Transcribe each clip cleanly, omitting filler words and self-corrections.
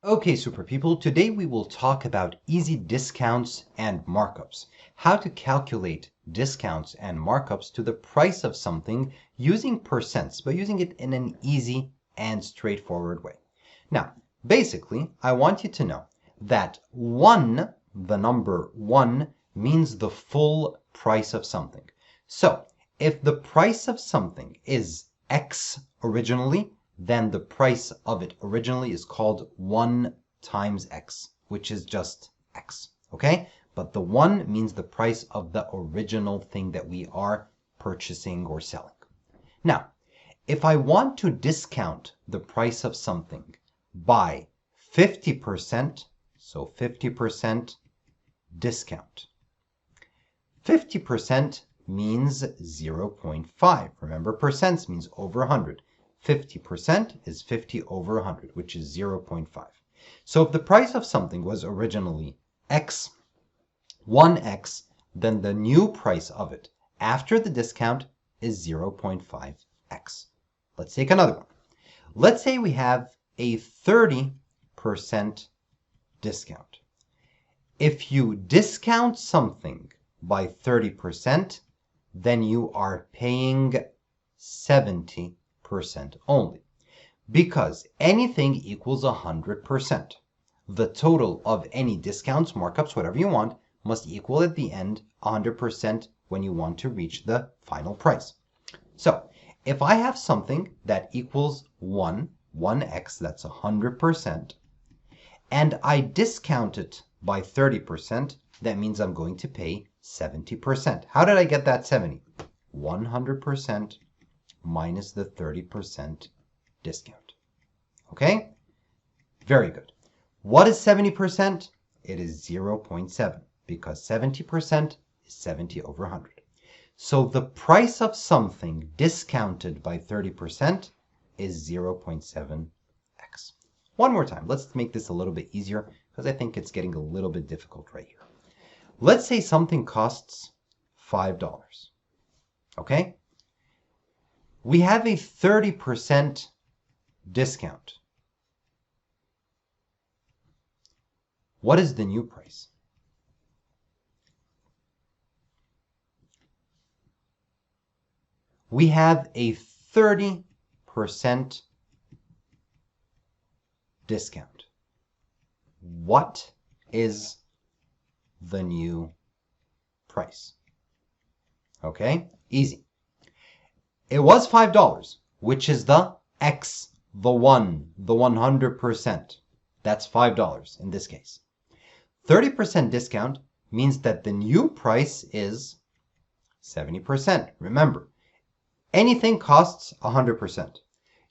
Okay, super people, today we will talk about easy discounts and markups. How to calculate discounts and markups to the price of something using percents, but using it in an easy and straightforward way. Now, basically, I want you to know that the number 1, means the full price of something. So, if the price of something is X originally, then the price of it originally is called 1 times X, which is just X, okay? But the 1 means the price of the original thing that we are purchasing or selling. Now, if I want to discount the price of something by 50%, so 50% discount. 50% means 0.5. Remember, percents means over 100. 50% is 50 over 100, which is 0.5. So if the price of something was originally X, 1X, then the new price of it after the discount is 0.5X. Let's take another one. Let's say we have a 30% discount. If you discount something by 30%, then you are paying 70% only, because anything equals 100%. The total of any discounts, markups, whatever you want, must equal at the end 100% when you want to reach the final price. So if I have something that equals 1x, that's 100%, and I discount it by 30%, that means I'm going to pay 70%. How did I get that 70? 100% minus the 30% discount. Okay? Very good. What is 70%? It is 0.7, because 70% is 70 over 100. So the price of something discounted by 30% is 0.7x. One more time. Let's make this a little bit easier, because I think it's getting a little bit difficult right here. Let's say something costs $5. Okay? We have a 30% discount. What is the new price? We have a 30% discount. What is the new price? Okay, easy. It was $5, which is the X, the 1, the 100%. That's $5 in this case. 30% discount means that the new price is 70%. Remember, anything costs 100%.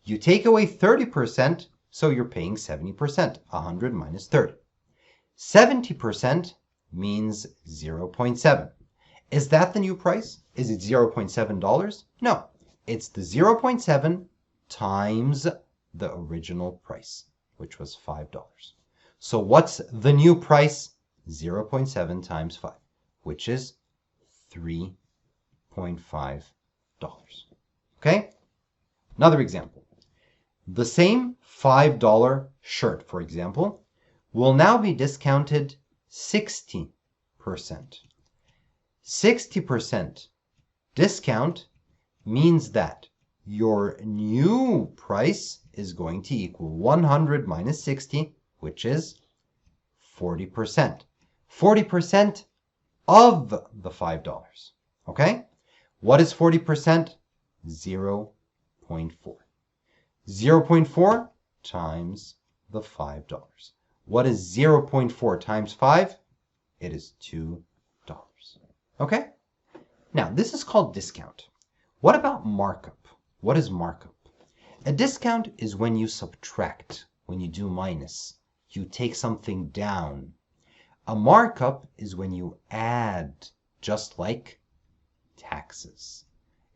You take away 30%, so you're paying 70%, 100 minus 30. 70% means 0.7. Is that the new price? Is it $0.7? No, it's the 0.7 times the original price, which was $5. So what's the new price? 0.7 times 5, which is $3.5. Okay? Another example. The same $5 shirt, for example, will now be discounted 60%. 60% discount means that your new price is going to equal 100 minus 60, which is 40%. 40% of the $5. Okay? What is 40%? 0.4. 0.4 times the $5. What is 0.4 times 5? It is $2. Okay? Now, this is called discount. What about markup? What is markup? A discount is when you subtract, when you do minus. You take something down. A markup is when you add, just like taxes.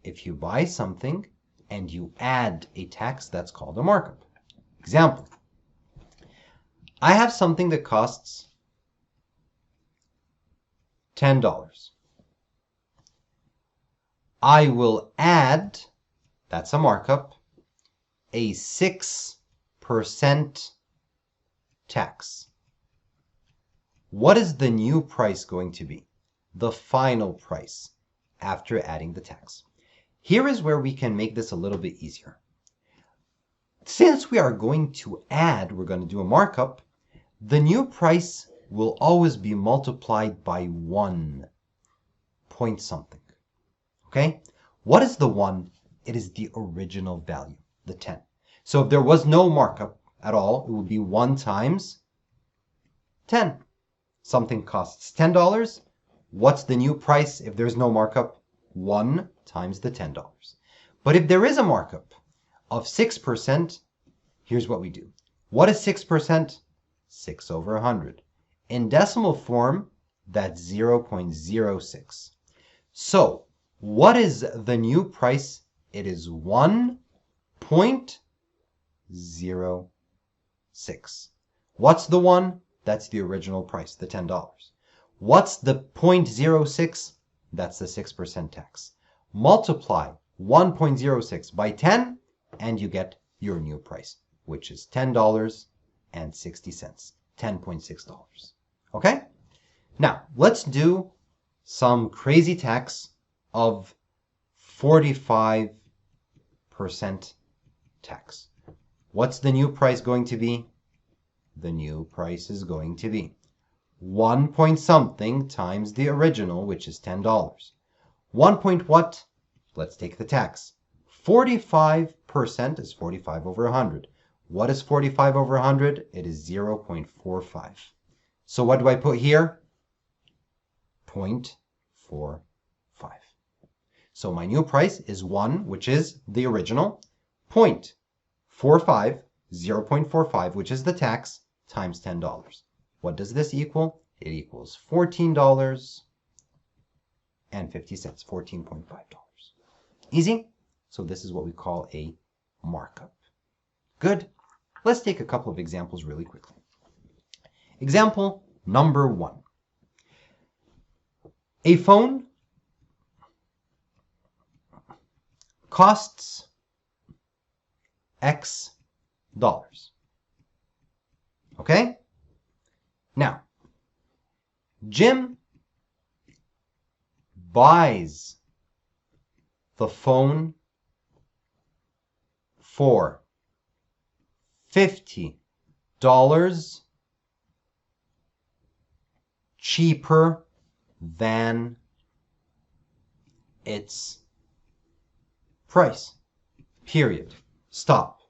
If you buy something and you add a tax, that's called a markup. Example. I have something that costs $10. I will add, that's a markup, a 6% tax. What is the new price going to be? The final price after adding the tax. Here is where we can make this a little bit easier. Since we are going to add, we're going to do a markup, the new price will always be multiplied by 1 point something. Okay? What is the 1? It is the original value, the 10. So if there was no markup at all, it would be 1 times 10. Something costs $10. What's the new price if there's no markup? 1 times the $10. But if there is a markup of 6%, here's what we do. What is 6%? 6 over 100. In decimal form, that's 0.06. So, what is the new price? It is 1.06. What's the 1? That's the original price, the $10. What's the 0.06? That's the 6% tax. Multiply 1.06 by 10, and you get your new price, which is $10.60. $10.6. Okay? Now, let's do some crazy tax of 45% tax. What's the new price going to be? The new price is going to be 1 point something times the original, which is $10. 1 point what? Let's take the tax. 45% is 45 over 100. What is 45 over 100? It is 0.45. So what do I put here? 0.45. So my new price is 1, which is the original, 0.45, 0.45, which is the tax, times $10. What does this equal? It equals $14.50, $14.5. Easy? So this is what we call a markup. Good. Let's take a couple of examples really quickly. Example number 1. A phone costs X dollars. Okay? Now, Jim buys the phone for $50 cheaper than its price. Period. Stop.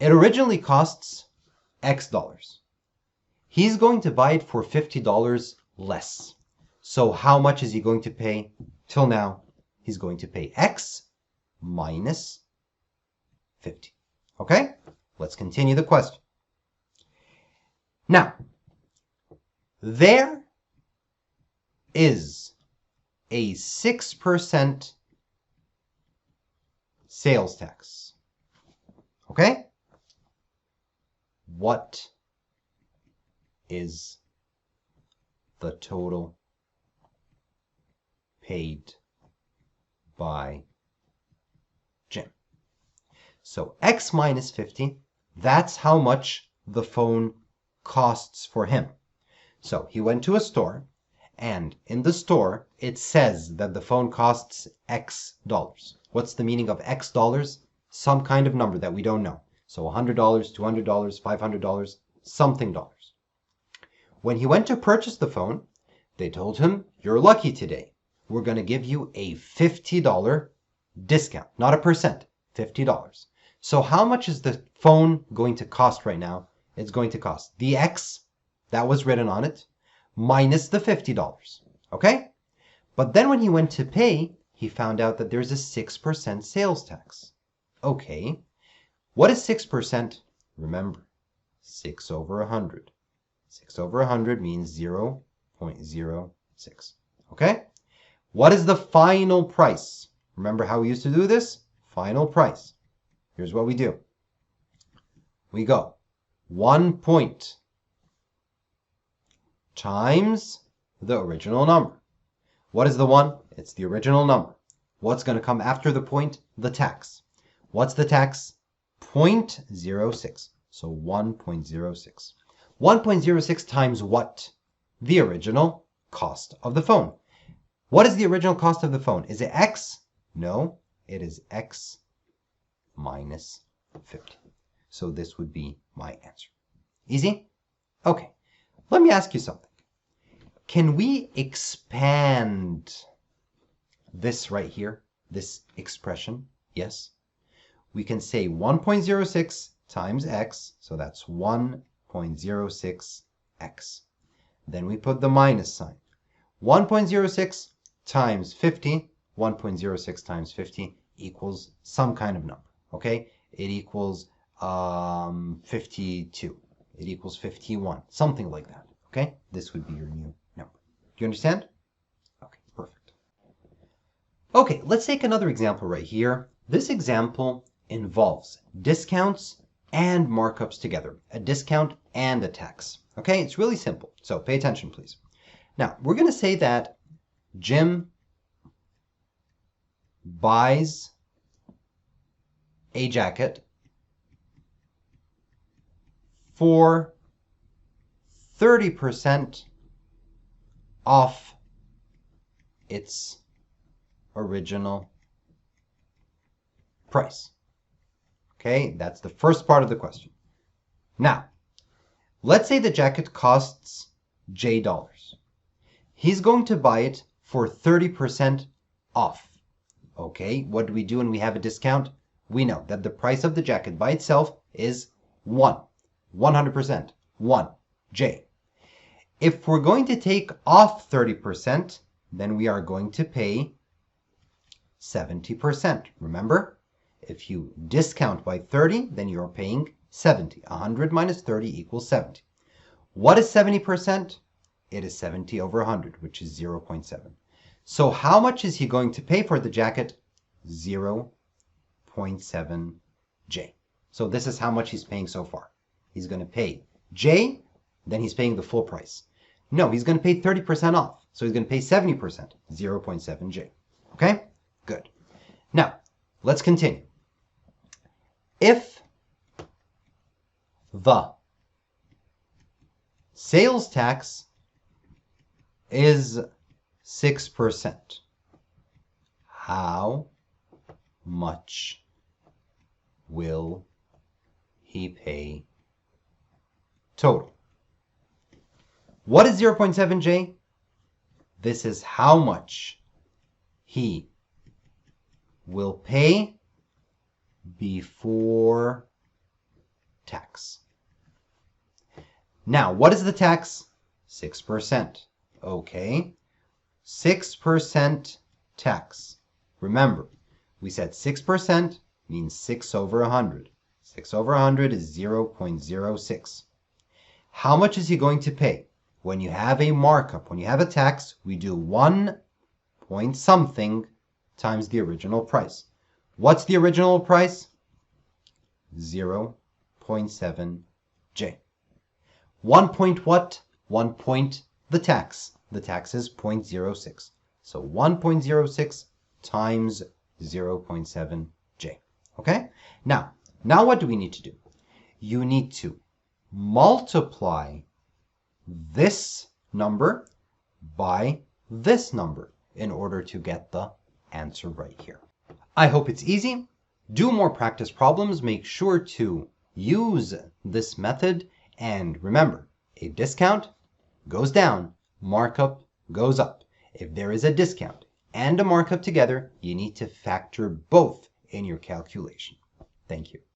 It originally costs X dollars. He's going to buy it for $50 less. So how much is he going to pay? Till now, he's going to pay X minus 50. Okay? Let's continue the question. Now, there is a 6% sales tax. Okay? What is the total paid by Jim? So X minus 50, that's how much the phone costs for him. So he went to a store, and in the store, it says that the phone costs X dollars. What's the meaning of X dollars? Some kind of number that we don't know. So $100, $200, $500, something dollars. When he went to purchase the phone, they told him, you're lucky today. We're going to give you a $50 discount, not a percent, $50. So how much is the phone going to cost right now? It's going to cost the X that was written on it minus the $50. Okay? But then when he went to pay, he found out that there's a 6% sales tax. Okay. What is 6%? Remember, 6 over 100. 6 over 100 means 0.06. Okay? What is the final price? Remember how we used to do this? Final price. Here's what we do. We go 1 point times the original number. What is the 1? It's the original number. What's going to come after the point? The tax. What's the tax? 0.06. So 1.06. 1.06 times what? The original cost of the phone. What is the original cost of the phone? Is it X? No, it is X minus 50. So this would be my answer. Easy? Okay, let me ask you something. Can we expand this right here, this expression? Yes. We can say 1.06 times X, so that's 1.06X. Then we put the minus sign. 1.06 times 50, 1.06 times 50 equals some kind of number, okay? It equals 52. It equals 51, something like that, okay? This would be your new number. Do you understand? Okay, perfect. Okay, let's take another example right here. This example involves discounts and markups together, a discount and a tax. Okay, it's really simple, so pay attention, please. Now, we're going to say that Jim buys a jacket for 30% off its original price. Okay, that's the first part of the question. Now, let's say the jacket costs J dollars. He's going to buy it for 30% off. Okay, what do we do when we have a discount? We know that the price of the jacket by itself is 100%, 1, J. If we're going to take off 30%, then we are going to pay 70%. Remember, if you discount by 30, then you're paying 70. 100 minus 30 equals 70. What is 70%? It is 70 over 100, which is 0.7. So how much is he going to pay for the jacket? 0.7 J. So this is how much he's paying so far. He's going to pay J, then he's paying the full price. No, he's going to pay 30% off. So he's going to pay 70%, 0.7 J. Okay? Good. Now, let's continue. If the sales tax is 6%, how much will he pay total? What is 0.7 J? This is how much he will pay before tax. Now, what is the tax? 6%. Okay. 6% tax. Remember, we said 6% means 6 over 100. 6 over 100 is 0.06. How much is he going to pay? When you have a markup, when you have a tax, we do 1 point something times the original price. What's the original price? 0.7 J. 1 point what? 1 point the tax. The tax is 0.06. So 1.06 times 0.7 J. Okay? Now what do we need to do? You need to multiply this number by this number in order to get the answer right here. I hope it's easy. Do more practice problems. Make sure to use this method. And remember, a discount goes down, markup goes up. If there is a discount and a markup together, you need to factor both in your calculation. Thank you.